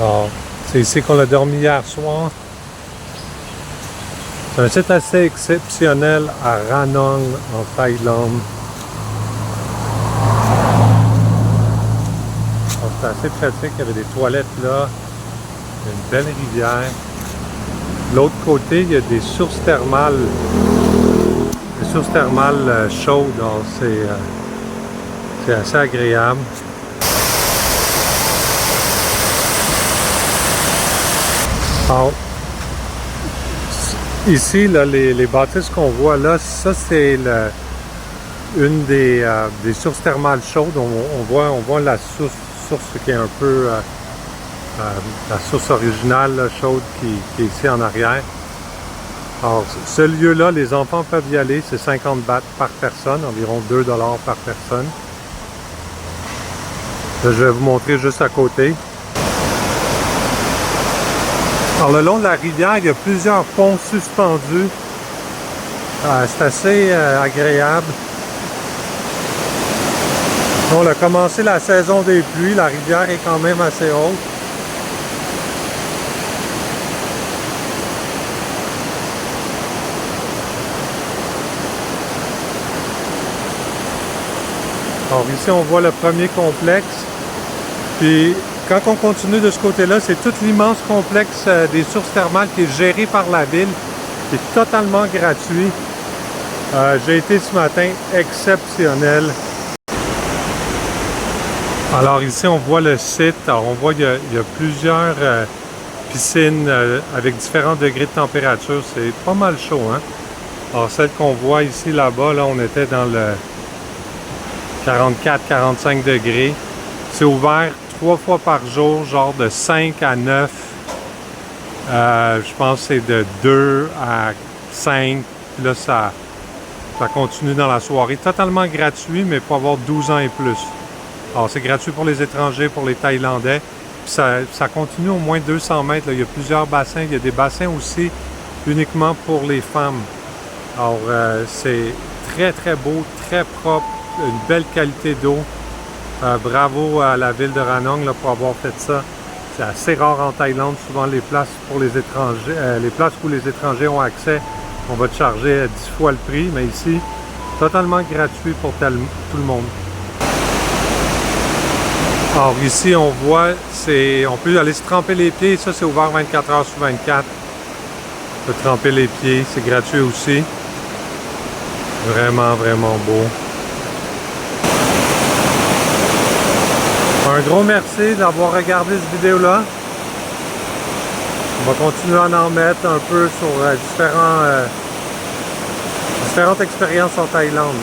Alors, c'est ici qu'on a dormi hier soir. C'est un site assez exceptionnel à Ranong, en Thaïlande. C'est assez pratique, il y avait des toilettes là, il y a une belle rivière. De l'autre côté, il y a des sources thermales. Des sources thermales chaudes, donc c'est assez agréable. Alors, ici, là, les bâtisses qu'on voit là, ça c'est une des sources thermales chaudes. On voit la source qui est un peu la source originale là, chaude qui est ici en arrière. Alors, ce lieu-là, les enfants peuvent y aller, c'est 50 bahts par personne, environ 2 $ par personne. Là, je vais vous montrer juste à côté. Alors, le long de la rivière, il y a plusieurs ponts suspendus. C'est assez agréable. On a commencé la saison des pluies, la rivière est quand même assez haute. Alors ici on voit le premier complexe, puis quand on continue de ce côté-là, c'est tout l'immense complexe des sources thermales qui est géré par la ville, qui est totalement gratuit. J'ai été ce matin, exceptionnel. Alors ici on voit le site, alors on voit qu'il y a plusieurs piscines avec différents degrés de température, c'est pas mal chaud, hein? Alors celle qu'on voit ici là-bas, là on était dans le 44-45 degrés. C'est ouvert 3 fois par jour, genre de 5 à 9. Je pense que c'est de 2 à 5. Puis là, ça continue dans la soirée. Totalement gratuit, mais il faut avoir 12 ans et plus. Alors, c'est gratuit pour les étrangers, pour les Thaïlandais. Puis ça continue au moins 200 mètres. Là. Il y a plusieurs bassins. Il y a des bassins aussi uniquement pour les femmes. Alors, c'est très, très beau, très propre. Une belle qualité d'eau. Bravo à la ville de Ranong là, pour avoir fait ça. C'est assez rare en Thaïlande. Souvent les places pour les étrangers, les places où les étrangers ont accès, on va te charger 10 fois le prix, mais ici, totalement gratuit pour tout le monde. Alors ici, on voit, on peut aller se tremper les pieds. Ça, c'est ouvert 24 heures sur 24. On peut tremper les pieds, c'est gratuit aussi. Vraiment, vraiment beau. Un gros merci d'avoir regardé cette vidéo-là. On va continuer à en mettre un peu sur différentes expériences en Thaïlande.